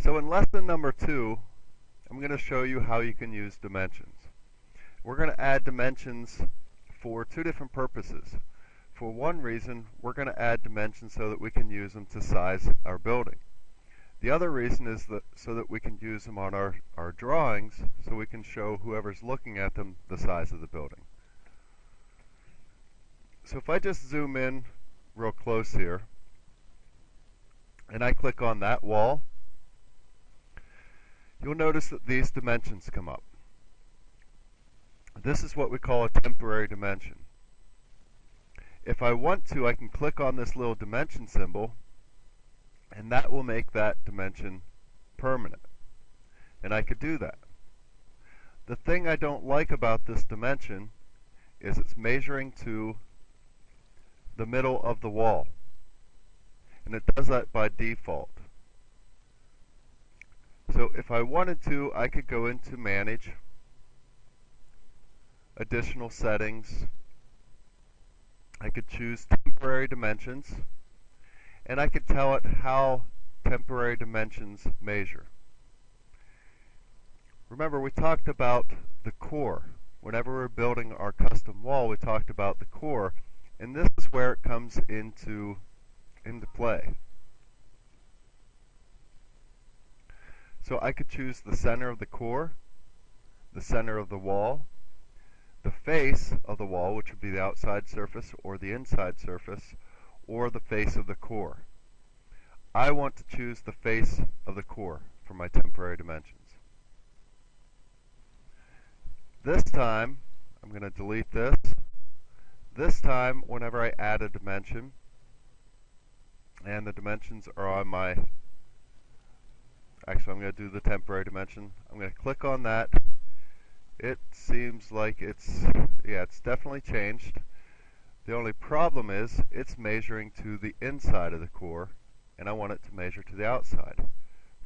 So in lesson number 2, I'm going to show you how you can use dimensions. We're going to add dimensions for two different purposes. For one reason, we're going to add dimensions so that we can use them to size our building. The other reason is so that we can use them on our drawings so we can show whoever's looking at them the size of the building. So if I just zoom in real close here and I click on that wall, you'll notice that these dimensions come up. This is what we call a temporary dimension. If I want to, I can click on this little dimension symbol, and that will make that dimension permanent. And I could do that. The thing I don't like about this dimension is it's measuring to the middle of the wall. And it does that by default. So if I wanted to, I could go into Manage, Additional Settings, I could choose Temporary Dimensions, and I could tell it how temporary dimensions measure. Remember, we talked about the core. Whenever we're building our custom wall, we talked about the core, and this is where it comes into play. So I could choose the center of the core, the center of the wall, the face of the wall, which would be the outside surface or the inside surface, or the face of the core. I want to choose the face of the core for my temporary dimensions. This time, I'm going to delete this. This time, whenever I add a dimension, and the dimensions are on my, actually I'm going to do the temporary dimension. I'm going to click on that. It seems like it's definitely changed. The only problem is it's measuring to the inside of the core, and I want it to measure to the outside.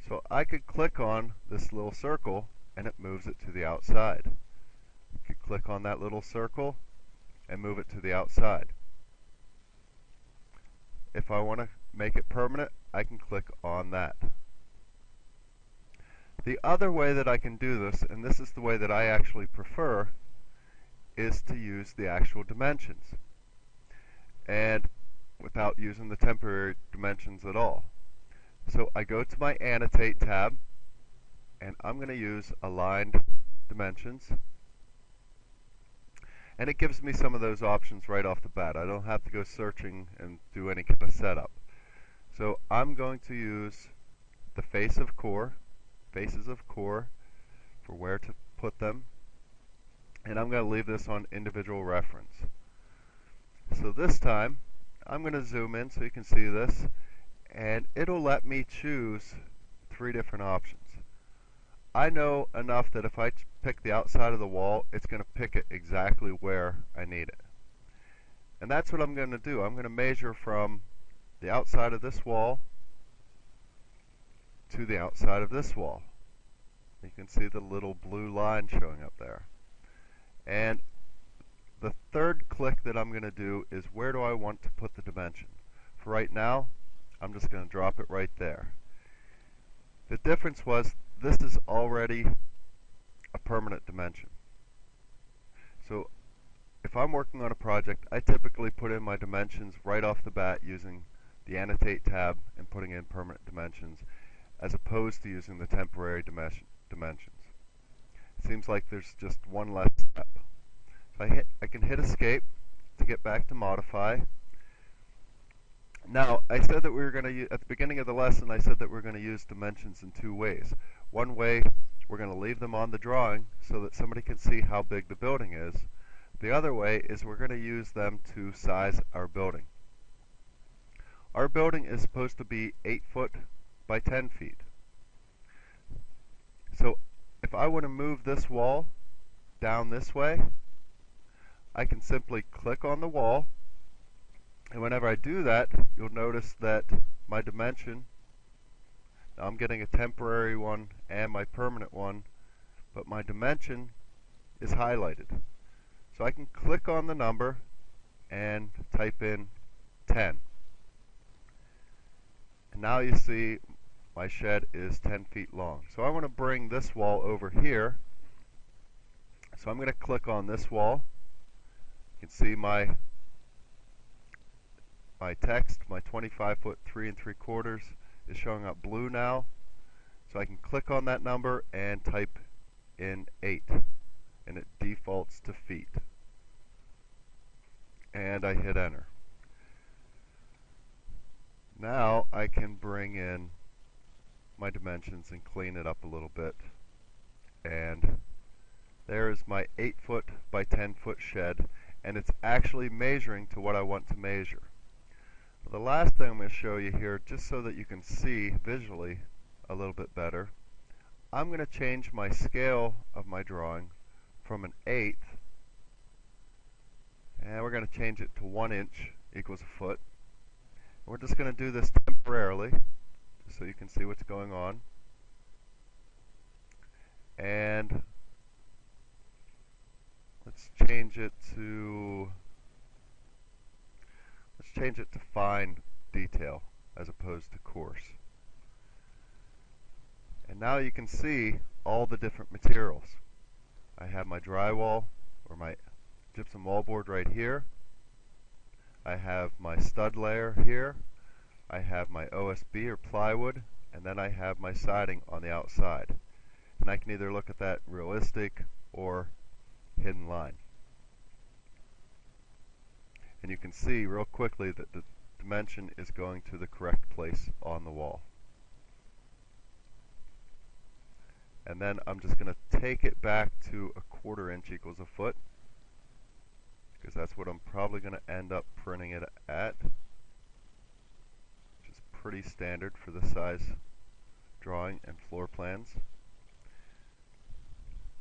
So I could click on this little circle, and it moves it to the outside. I could click on that little circle and move it to the outside. If I want to make it permanent, I can click on that. The other way that I can do this, and this is the way that I actually prefer, is to use the actual dimensions, and without using the temporary dimensions at all. So I go to my Annotate tab, and I'm going to use Aligned Dimensions, and it gives me some of those options right off the bat. I don't have to go searching and do any kind of setup. So I'm going to use the face of core, faces of core, for where to put them, and I'm going to leave this on individual reference. So this time I'm going to zoom in so you can see this, and it'll let me choose 3 different options. I know enough that if I pick the outside of the wall, it's going to pick it exactly where I need it. And that's what I'm going to do. I'm going to measure from the outside of this wall to the outside of this wall. You can see the little blue line showing up there. And the third click that I'm going to do is where do I want to put the dimension. For right now, I'm just going to drop it right there. The difference was this is already a permanent dimension. So if I'm working on a project, I typically put in my dimensions right off the bat using the Annotate tab and putting in permanent dimensions, as opposed to using the temporary dimensions. It seems like there's just one less step. If I can hit Escape to get back to Modify. Now, I said that we were going to, at the beginning of the lesson, I said that we're going to use dimensions in 2 ways. One way, we're going to leave them on the drawing so that somebody can see how big the building is. The other way is we're going to use them to size our building. Our building is supposed to be 8 foot by 10 feet. So if I want to move this wall down this way, I can simply click on the wall, and whenever I do that, you'll notice that my dimension, now I'm getting a temporary one and my permanent one, but my dimension is highlighted. So I can click on the number and type in 10. And now you see my shed is 10 feet long. So I want to bring this wall over here. So I'm going to click on this wall. You can see my text, my 25-foot 3 3/4 is showing up blue now. So I can click on that number and type in 8, and it defaults to feet. And I hit enter. Now I can bring in my dimensions and clean it up a little bit. And there's my 8-foot by 10-foot shed, and it's actually measuring to what I want to measure. The last thing I'm going to show you here, just so that you can see visually a little bit better, I'm going to change my scale of my drawing from an 1/8, and we're going to change it to 1 inch equals a foot. And we're just going to do this temporarily, just so you can see what's going on. And let's change it to fine detail as opposed to coarse. And now you can see all the different materials. I have my drywall or my gypsum wallboard right here. I have my stud layer here. I have my OSB or plywood, and then I have my siding on the outside. And I can either look at that realistic or hidden line. And you can see real quickly that the dimension is going to the correct place on the wall. And then I'm just going to take it back to 1/4 inch equals a foot, because that's what I'm probably going to end up printing it at, which is pretty standard for this size drawing and floor plans.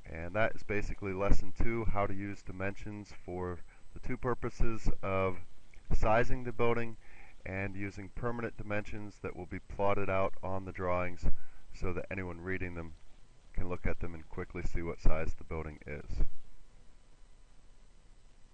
And that is basically lesson 2, how to use dimensions for the two purposes of sizing the building and using permanent dimensions that will be plotted out on the drawings so that anyone reading them can look at them and quickly see what size the building is.